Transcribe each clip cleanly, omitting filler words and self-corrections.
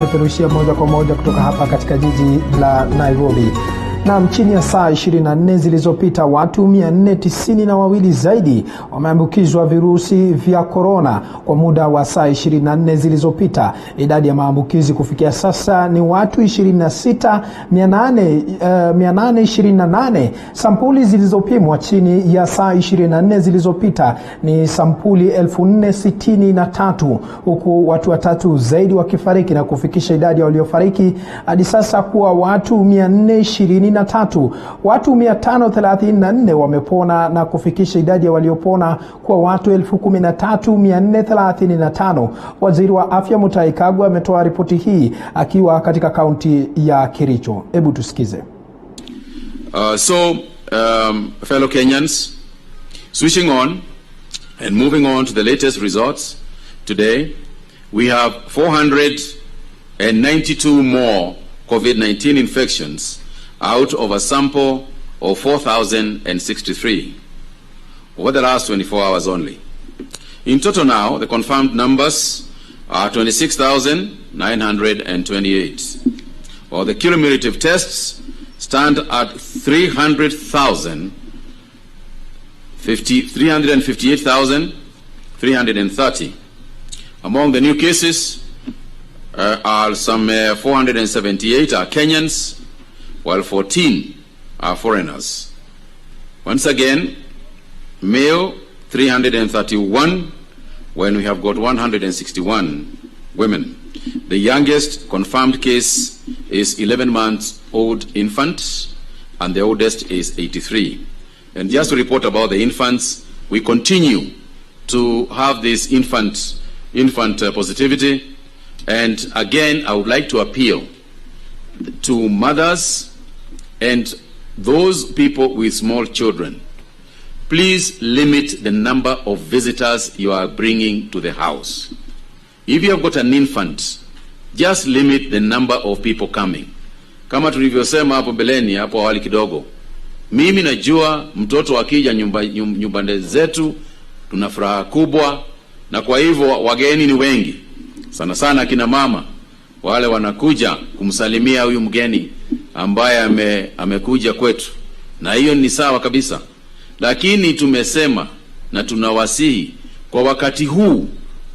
Peperushia moja kwa moja kutoka hapa katika jiji la Nairobi. Na chini ya saa 24 zilizopita watu 492 zaidi wameambukizwa virusi vya corona kwa muda wa saa 24 zilizopita. Idadi ya maambukizi kufikia sasa ni watu 26,828. Sampuli zilizopimwa chini ya saa 24 zilizopita ni sampuli 4,063, huku watu watatu zaidi wakifariki na kufikisha idadi ya waliofariki hadi sasa kuwa watu 423. Watu 534 wamepona na kufikisha idadi ya waliopona kwa watu 13,435. Waziri wa Afya Mutahi Kagwe ametoa ripoti hii akiwa katika kaunti ya Kericho. Hebu tusikize. Fellow Kenyans, switching on and moving on to the latest results today, we have 492 more COVID-19 infections out of a sample of 4,063 over the last 24 hours only. In total now, the confirmed numbers are 26,928, while the cumulative tests stand at 358,330. Among the new cases are some 478 are Kenyans, while 14 are foreigners. Once again, male 331, when we have got 161 women. The youngest confirmed case is 11 months old infant, and the oldest is 83. And just to report about the infants, we continue to have this infant positivity. And again, I would like to appeal to mothers and those people with small children. Please limit the number of visitors you are bringing to the house. If you have got an infant, just limit the number of people coming. Kama tulivyosema hapo mbeleni, hapo awali kidogo, mimi najua mtoto akija nyumbani zetu tuna furaha kubwa, na kwa hivyo wageni ni wengi sana sana. Kina mama wale wanakuja kumsalimia huyu mgeni ambaye amekuja kwetu, na hiyo ni sawa kabisa. Lakini tumesema na tunawasihi kwa wakati huu,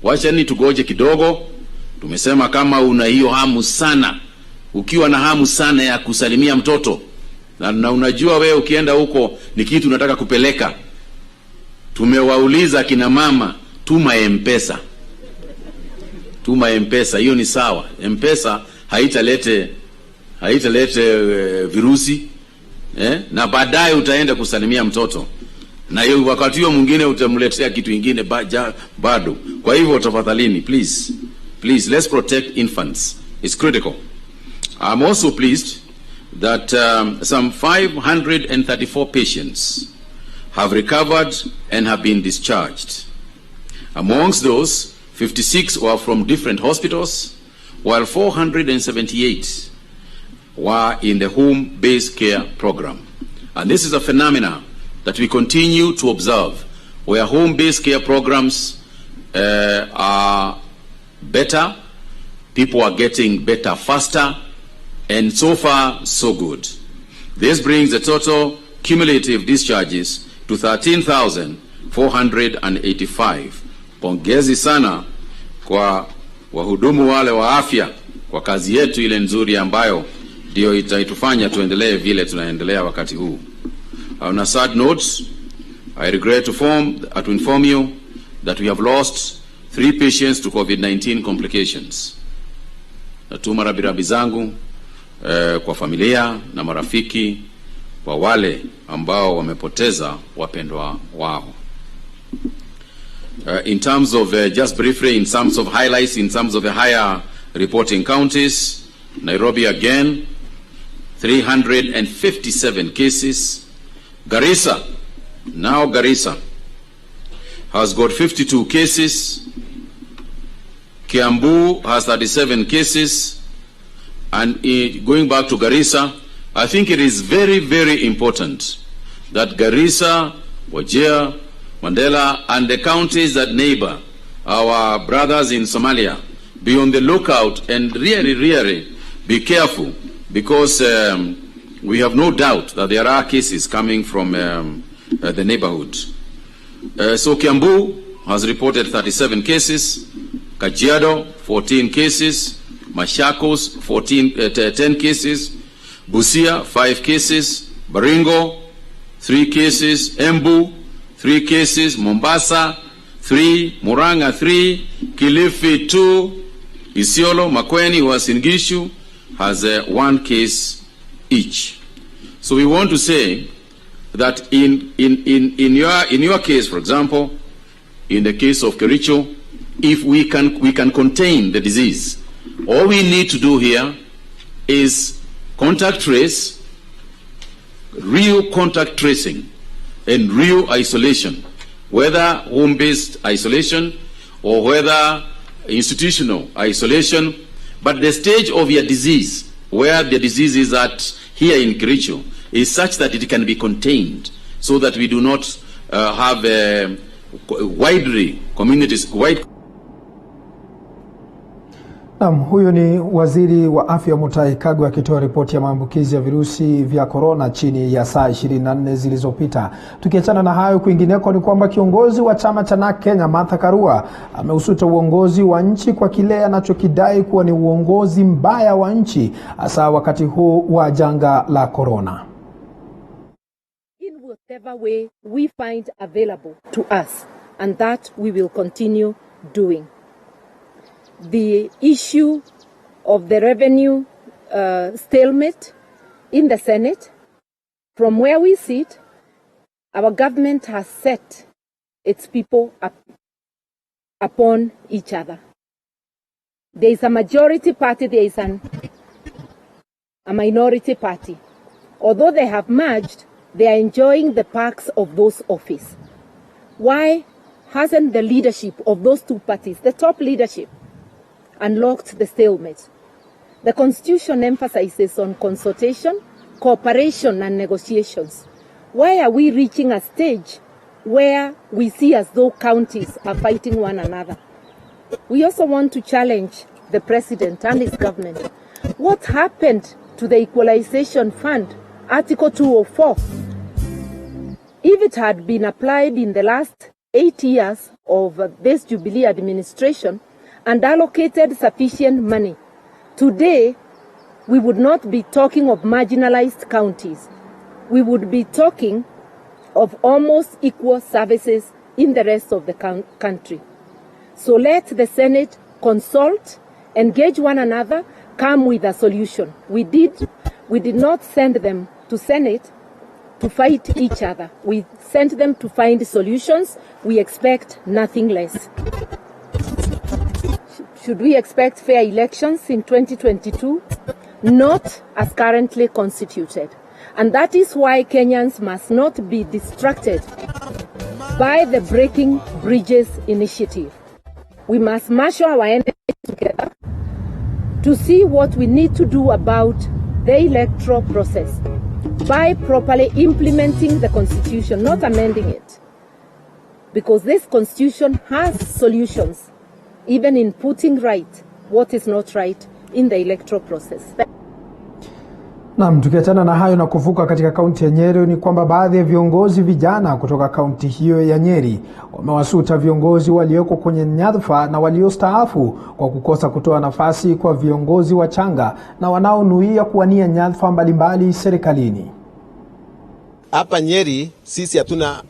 wachani tugoje kidogo. Tumesema kama una hiyo hamu sana, ukiwa na hamu sana ya kusalimia mtoto, na unajua wewe ukienda huko ni kitu unataka kupeleka, tumewauliza kina mama, tuma M-Pesa. Tuma M-Pesa, hiyo ni sawa. M-Pesa haitalete virusi, na baadaye utaenda kusalimia mtoto, na hiyo wakati huo mwingine utamletea kitu kingine bado. Kwa hivyo tafadhalini, please let's protect infants. It's critical. I'm also pleased that some 534 patients have recovered and have been discharged. Amongst those, 56 were from different hospitals, while 478 were in the home-based care program. And this is a phenomenon that we continue to observe, where home-based care programs are better, people are getting better faster, and so far, so good. This brings the total cumulative discharges to 13,485. Pongezi sana kwa wahudumu wale wa afya kwa kazi yetu ile nzuri ambayo ndio itaitufanya tuendelee vile tunaendelea wakati huu. On a sad note, I regret to inform you that we have lost 3 patients to COVID-19 complications. Natuma rabirabi zangu kwa familia na marafiki wa wale ambao wamepoteza wapendwa wao. In terms of, just briefly, in terms of highlights, in terms of the higher reporting counties, Nairobi again, 357 cases. Garissa has got 52 cases. Kiambu has 37 cases. And going back to Garissa, I think it is very, very important that Garissa, Wajir, Mandela, and the counties that neighbor our brothers in Somalia be on the lookout and really be careful, because we have no doubt that there are cases coming from the neighborhood. So Kiambu has reported 37 cases, Kajiado 14 cases, Machakos 10 cases, Busia 5 cases, Baringo 3 cases, Embu 3 cases, Mombasa 3, Muranga 3, Kilifi 2, Isiolo, Makueni, Uasin Gishu has 1 case each. So we want to say that in your case, for example, in the case of Kericho, if we can contain the disease, all we need to do here is contact trace, real contact tracing, and real isolation, whether home-based isolation or whether institutional isolation. But the stage of your disease, where the disease is at here in Kericho, is such that it can be contained, so that we do not have wide. Huyu ni Waziri wa Afya Mutahi Kagwe akitoa ripoti ya maambukizi ya virusi vya korona chini ya saa 24 zilizopita. Tukiachana na hayo, kwingineko ni kwamba kiongozi wa chama cha NARC Kenya Martha Karua amehusuta uongozi wa nchi kwa kile anachokidai kuwa ni uongozi mbaya wa nchi, hasa wakati huu wa janga la korona. In whatever way we find available to us, and that we will continue doing. The issue of the revenue stalemate in the Senate, from where we sit, our government has set its people up upon each other. There is a majority party, there is a minority party. Although they have merged, they are enjoying the perks of those offices. Why hasn't the leadership of those two parties, the top leadership, unlocked the stalemate? The Constitution emphasizes on consultation, cooperation, and negotiations. Why are we reaching a stage where we see as though counties are fighting one another? We also want to challenge the President and his government. What happened to the Equalization Fund, Article 204? If it had been applied in the last 8 years of this Jubilee administration and allocated sufficient money, today we would not be talking of marginalized counties. We would be talking of almost equal services in the rest of the country. So let the Senate consult, engage one another, come with a solution. We did not send them to Senate to fight each other. We sent them to find solutions. We expect nothing less. Should we expect fair elections in 2022? Not as currently constituted. And that is why Kenyans must not be distracted by the Breaking Bridges initiative. We must marshal our energy together to see what we need to do about the electoral process by properly implementing the Constitution, not amending it. Because this Constitution has solutions, even in putting right what is not right in the electoral process. Naam, tukiachana na hayo na kuvuka katika kaunti ya Nyeri, ni kwamba baadhi ya viongozi vijana kutoka kaunti hiyo ya Nyeri wamewasuta viongozi walioko kwenye nyadhifa na waliostaafu kwa kukosa kutoa nafasi kwa viongozi wachanga na wanaonuia kuwania nyadhifa mbalimbali serikalini. Hapa Nyeri sisi hatuna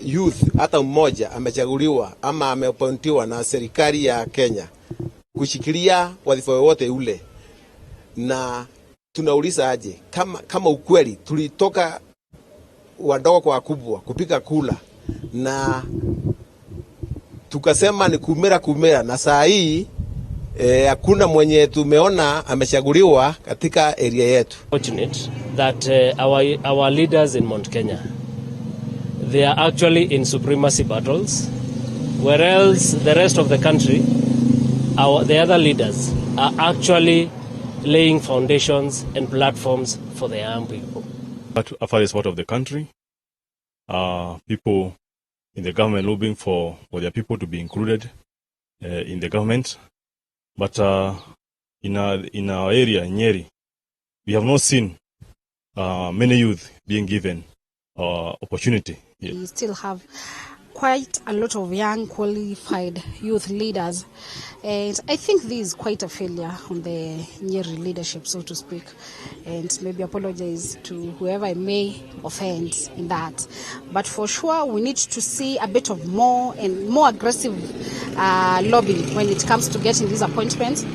youth hata mmoja amechaguliwa ama ameappointiwa na serikali ya Kenya kushikilia wadhifa wote ule, na tunauliza aje kama ukweli tulitoka wadogo kwa wakubwa kupiga kula na tukasema ni kumera, na saa hii hakuna mwenye tumeona amechaguliwa katika area yetu. Fortunate that our leaders in Mount Kenya, they are actually in supremacy battles, whereas the rest of the country, the other leaders are actually laying foundations and platforms for the young people. But farthest part of the country, people in the government lobbying for their people to be included in the government. But in our area, Nyeri, we have not seen many youth being given opportunity. Yeah. We still have quite a lot of young qualified youth leaders, and I think this is quite a failure on the Nyeri leadership, so to speak, and maybe apologize to whoever I may offend in that, but for sure we need to see a bit of more aggressive lobbying when it comes to getting these appointments.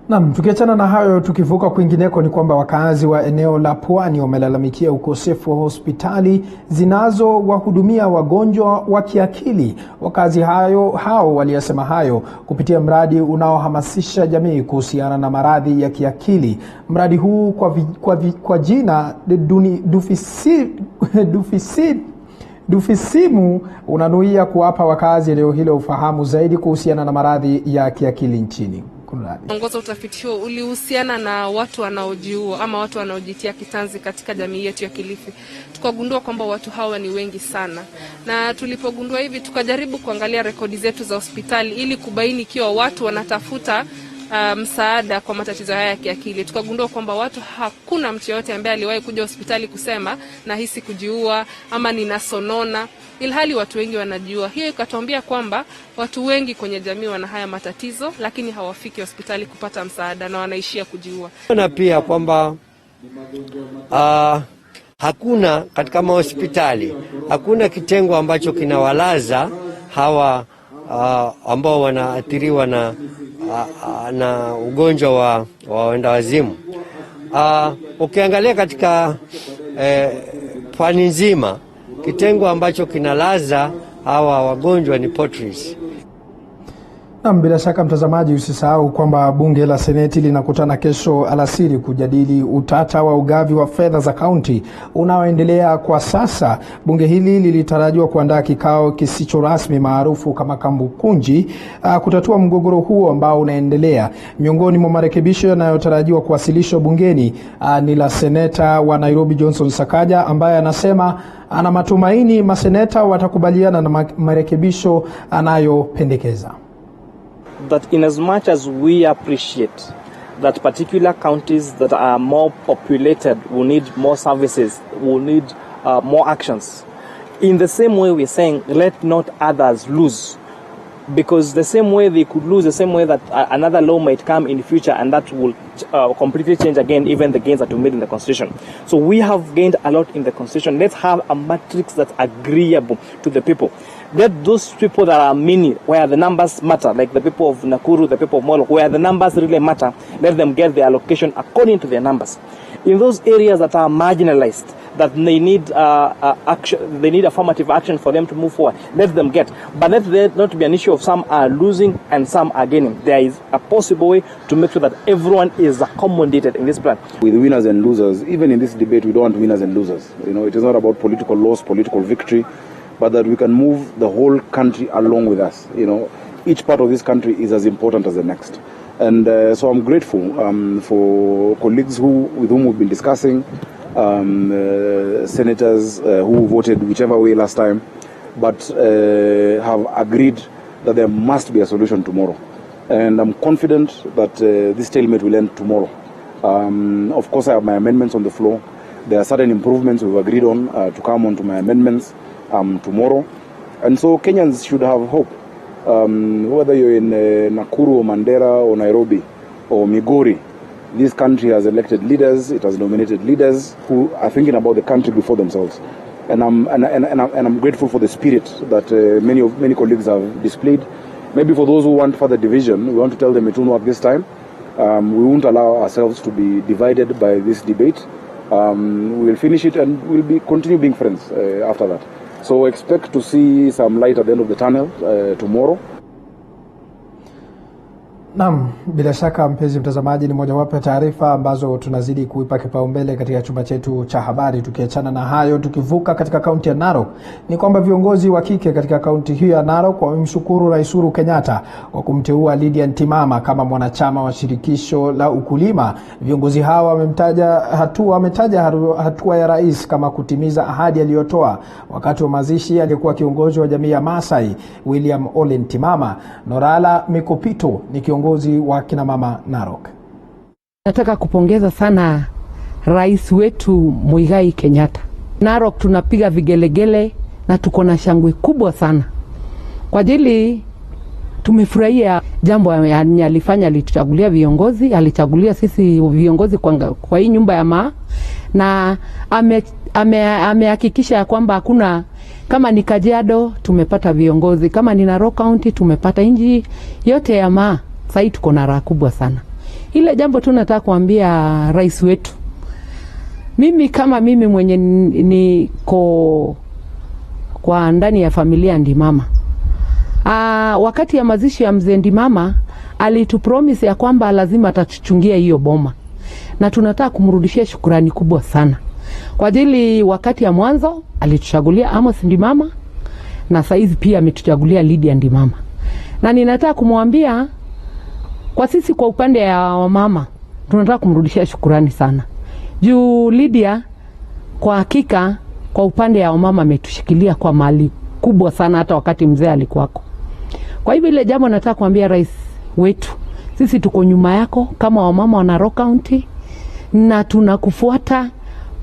Naam, tukiachana na hayo, tukivuka kwingineko ni kwamba wakazi wa eneo la Pwani wamelalamikia ukosefu wa hospitali zinazowahudumia wagonjwa wa kiakili. Wakazi hao waliyasema hayo kupitia mradi unaohamasisha jamii kuhusiana na maradhi ya kiakili. Mradi huu kwa jina Dufisimu unanuia kuwapa wakazi eneo hilo ufahamu zaidi kuhusiana na maradhi ya kiakili nchini. Ongoza utafiti huo ulihusiana na watu wanaojiua ama watu wanaojitia kitanzi katika jamii yetu ya Kilifi. Tukagundua kwamba watu hawa ni wengi sana. Na tulipogundua hivi tukajaribu kuangalia rekodi zetu za hospitali ili kubaini ikiwa watu wanatafuta msaada kwa matatizo haya ya kiakili. Tukagundua kwamba hakuna mtu yote ambaye aliwahi kuja hospitali kusema nahisi kujiua ama ninasonona, ilhali watu wengi wanajiua. Hiyo ikatuambia kwamba watu wengi kwenye jamii wana haya matatizo lakini hawafiki hospitali kupata msaada na wanaishia kujiua. Na pia kwamba hakuna katika mahospitali, hakuna kitengo ambacho kinawalaza hawa ambao wanaathiriwa na ugonjwa wa wenda wazimu. Ukiangalia katika Pwani nzima, kitengo ambacho kinalaza hawa wagonjwa ni Potris. Na bila shaka mtazamaji, usisahau kwamba bunge la Seneti linakutana kesho alasiri kujadili utata wa ugavi wa fedha za kaunti unaoendelea kwa sasa. Bunge hili lilitarajiwa kuandaa kikao kisicho rasmi maarufu kama kambukunji kutatua mgogoro huo ambao unaendelea. Miongoni mwa marekebisho yanayotarajiwa kuwasilishwa bungeni ni la seneta wa Nairobi Johnson Sakaja, ambaye anasema ana matumaini maseneta watakubaliana na marekebisho anayopendekeza. That in as much as we appreciate that particular counties that are more populated will need more services, will need more actions, in the same way we're saying let not others lose, because the same way they could lose, the same way that another law might come in the future and that will completely change again even the gains that we made in the constitution. So we have gained a lot in the constitution. Let's have a matrix that's agreeable to the people. Let those people that are many, where the numbers matter, like the people of Nakuru, the people of Molo, where the numbers really matter, let them get the allocation according to their numbers. In those areas that are marginalized, that they need action, they need affirmative action for them to move forward, let them get. But let there not be an issue of some are losing and some are gaining. There is a possible way to make sure that everyone is accommodated in this plan. With winners and losers, even in this debate, we don't want winners and losers. You know, it is not about political loss, political victory, but that we can move the whole country along with us. You know, each part of this country is as important as the next. And so I'm grateful for colleagues with whom we've been discussing, senators who voted whichever way last time, but have agreed that there must be a solution tomorrow. And I'm confident that this stalemate will end tomorrow. Of course, I have my amendments on the floor. There are certain improvements we've agreed on to come onto my amendments tomorrow. And so Kenyans should have hope. Whether you're in Nakuru or Mandera or Nairobi or Migori, this country has elected leaders, it has nominated leaders who are thinking about the country before themselves. And I'm grateful for the spirit that many colleagues have displayed. Maybe for those who want further division, we want to tell them it won't work this time. We won't allow ourselves to be divided by this debate. We'll finish it and we'll continue being friends after that. So expect to see some light at the end of the tunnel tomorrow. Naam, bila shaka mpenzi mtazamaji, ni mojawapo ya taarifa ambazo tunazidi kuipa kipaumbele katika chumba chetu cha habari. Tukiachana na hayo, tukivuka katika kaunti ya Narok, ni kwamba viongozi wa kike katika kaunti hiyo ya Narok wamemshukuru Rais Uhuru Kenyatta kwa kumteua Lydia Ntimama kama mwanachama wa shirikisho la ukulima. Viongozi hawa wametaja hatua ya rais kama kutimiza ahadi aliyotoa wakati wa mazishi aliyekuwa kiongozi wa jamii ya Maasai William Ole Ntimama. Norala Mikopito ni kiongozi wa kina mama Narok. Nataka kupongeza sana rais wetu Muigai Kenyatta. Narok tunapiga vigelegele na tuko na shangwe kubwa sana. Kwa ajili tumefurahia jambo alifanya, alituchagulia viongozi, alichagulia sisi viongozi kwa hii nyumba ya maa, na amehakikisha kwamba hakuna, kama ni Kajiado tumepata viongozi, kama ni Narok County tumepata, inji yote ya maa. Sasa tuko na raha kubwa sana. Ile jambo tunataka kuambia rais wetu, mimi mwenye niko kwa ndani ya familia Ntimama, wakati ya mazishi ya mzee Ntimama alitupromise ya kwamba lazima atatuchungia hiyo boma, na tunataka kumrudishia shukrani kubwa sana kwa ajili wakati ya mwanzo alituchagulia Amos Ntimama, na saizi pia ametuchagulia Lydia Ntimama. Na ninataka kumwambia kwa sisi kwa upande ya wamama tunataka kumrudishia shukrani sana. Juu Lydia kwa hakika kwa upande ya wamama ametushikilia kwa mali kubwa sana hata wakati mzee alikuwako. Kwa hivyo ile jambo nataka kuambia rais wetu, sisi tuko nyuma yako kama wamama wa Narok County, na tunakufuata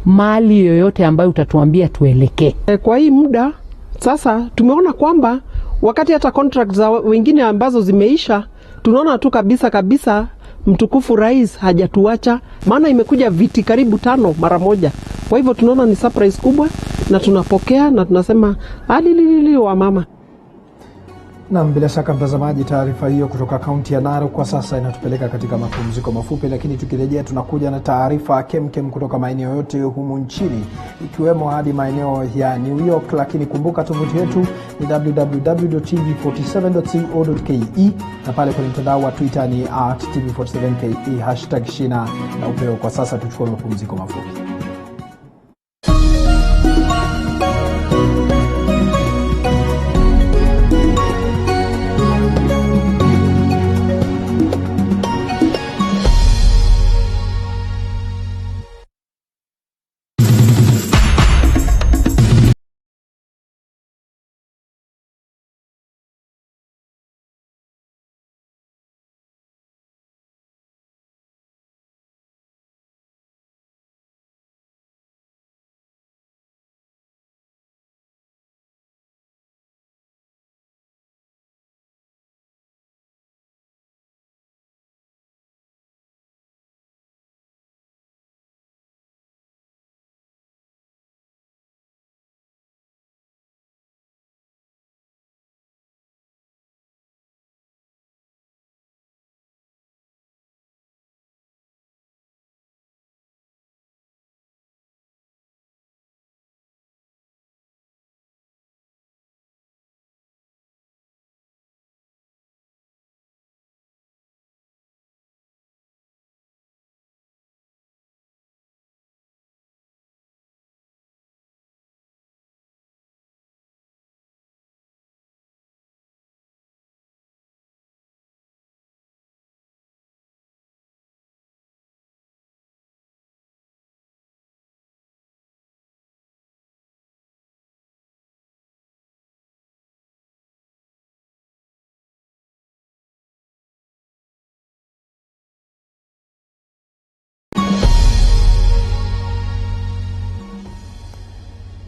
mali yoyote ambayo utatuambia tuelekee. Kwa hii muda sasa tumeona kwamba wakati hata contract za wengine ambazo zimeisha, tunaona tu kabisa mtukufu rais hajatuacha, maana imekuja viti karibu 5 mara moja. Kwa hivyo tunaona ni surprise kubwa na tunapokea na tunasema alilili wa mama. Na bila shaka mtazamaji, taarifa hiyo kutoka kaunti ya Narok kwa sasa inatupeleka katika mapumziko mafupi, lakini tukirejea tunakuja na taarifa kemkem kutoka maeneo yote humu nchini, ikiwemo hadi maeneo ya New York. Lakini kumbuka tovuti yetu ni www.tv47.co.ke, na pale kwenye mtandao wa Twitter ni @tv47ke, #Shina na Upeo. Kwa sasa tuchukue mapumziko mafupi.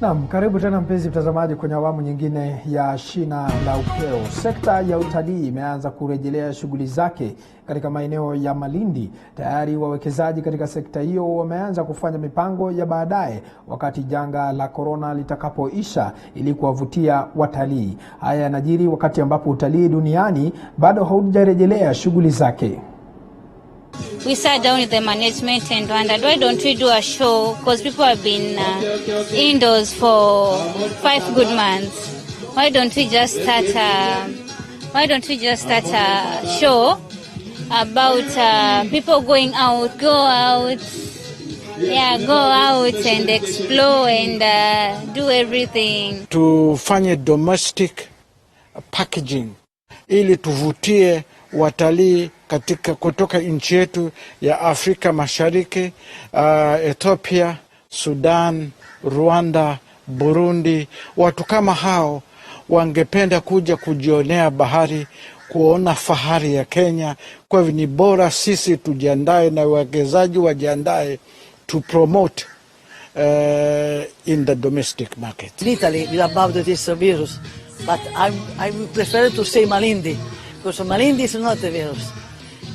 Naam, karibu tena mpenzi mtazamaji kwenye awamu nyingine ya Shina la Upeo. Sekta ya utalii imeanza kurejelea shughuli zake katika maeneo ya Malindi. Tayari wawekezaji katika sekta hiyo wameanza kufanya mipango ya baadaye wakati janga la corona litakapoisha ili kuwavutia watalii. Haya yanajiri wakati ambapo utalii duniani bado haujarejelea shughuli zake. We sat down with the management and wondered, why don't we do a show? Because people have been indoors for 5 good months. Why don't we just start a show about people going out, go out and explore and do everything. Tufanye domestic packaging ili tuvutie watalii kutoka nchi yetu ya Afrika Mashariki, Ethiopia, Sudan, Rwanda, Burundi. Watu kama hao wangependa kuja kujionea bahari, kuona fahari ya Kenya. Kwa hivyo ni bora sisi tujiandae na wawekezaji wajiandae to promote in the domestic market. In Italy, about this virus, but I would prefer to say Malindi, because Malindi is not a virus.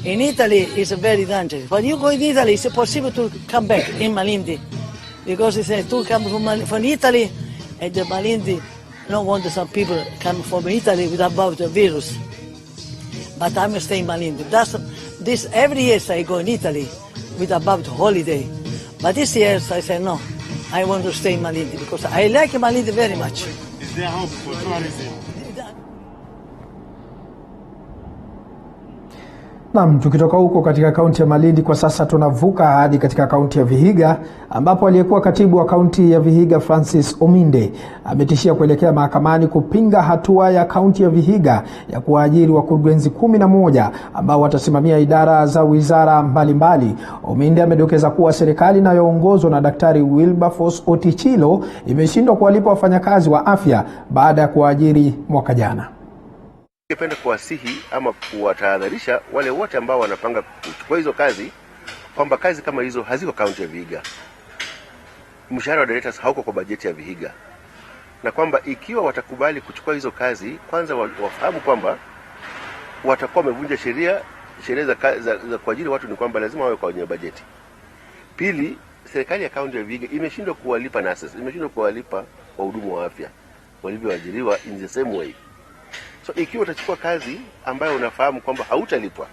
In Italy, it's very dangerous. When you go in Italy, it's possible to come back in Malindi, because it's to come from Italy, and the Malindi, no wonder some people come from Italy with about the virus. But I'm staying in Malindi. This every year I go in Italy with about holiday. But this year I said no, I want to stay in Malindi because I like Malindi very much. Is there hope for tourism? Naam, tukitoka huko katika kaunti ya Malindi kwa sasa tunavuka hadi katika kaunti ya Vihiga ambapo aliyekuwa katibu wa kaunti ya Vihiga Francis Ominde ametishia kuelekea mahakamani kupinga hatua ya kaunti ya Vihiga ya kuajiri wakurugenzi 11 ambao watasimamia idara za wizara mbalimbali. Ominde amedokeza kuwa serikali inayoongozwa na Daktari Wilberforce Otichilo imeshindwa kuwalipa wafanyakazi wa afya baada ya kuajiri mwaka jana. Ningependa kuwasihi ama kuwatahadharisha wale wote ambao wanapanga kuchukua hizo kazi kwamba kazi kama hizo haziko kaunti ya Vihiga. Mshahara wa directors hauko kwa bajeti ya Vihiga. Na kwamba ikiwa watakubali kuchukua hizo kazi, kwanza wafahamu kwamba watakuwa wamevunja sheria za kuajiri watu ni kwamba lazima wawe kwenye bajeti. Pili, serikali ya kaunti ya Vihiga imeshindwa kuwalipa nurses, imeshindwa kuwalipa wahudumu wa afya walivyoajiriwa in the same way. So ikiwa utachukua kazi ambayo unafahamu kwamba hautalipwa,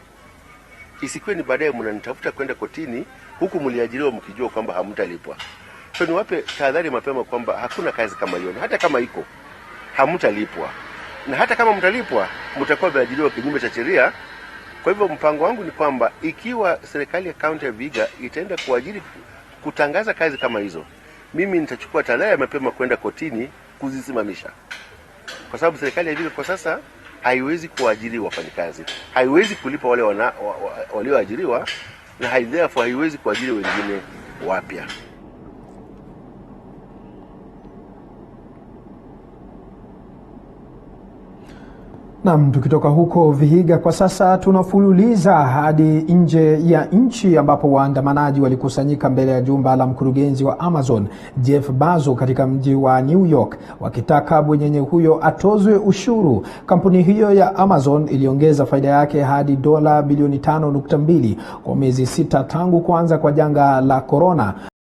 isikuwe ni baadaye mnanitafuta kwenda kotini huku mliajiriwa mkijua kwamba hamtalipwa. So niwape tahadhari mapema kwamba hakuna kazi kama hiyo, hata kama iko hamtalipwa. Na hata kama mtalipwa, mtakuwa mmeajiriwa kinyume cha sheria. Kwa hivyo mpango wangu ni kwamba ikiwa serikali ya kaunti ya Vihiga itaenda kuajiri kutangaza kazi kama hizo, mimi nitachukua tahadhari mapema kwenda kotini kuzisimamisha. Kwa sababu serikali ya Vihiga kwa sasa haiwezi kuajiri wafanyakazi, haiwezi kulipa wale walioajiriwa, na haiwezi kuajiri wengine wapya. Naam, tukitoka huko Vihiga kwa sasa tunafululiza hadi nje ya nchi ambapo waandamanaji walikusanyika mbele ya jumba la mkurugenzi wa Amazon Jeff Bezos katika mji wa New York wakitaka bwenyenye huyo atozwe ushuru. Kampuni hiyo ya Amazon iliongeza faida yake hadi dola bilioni 5.2 kwa miezi 6 tangu kuanza kwa janga la corona.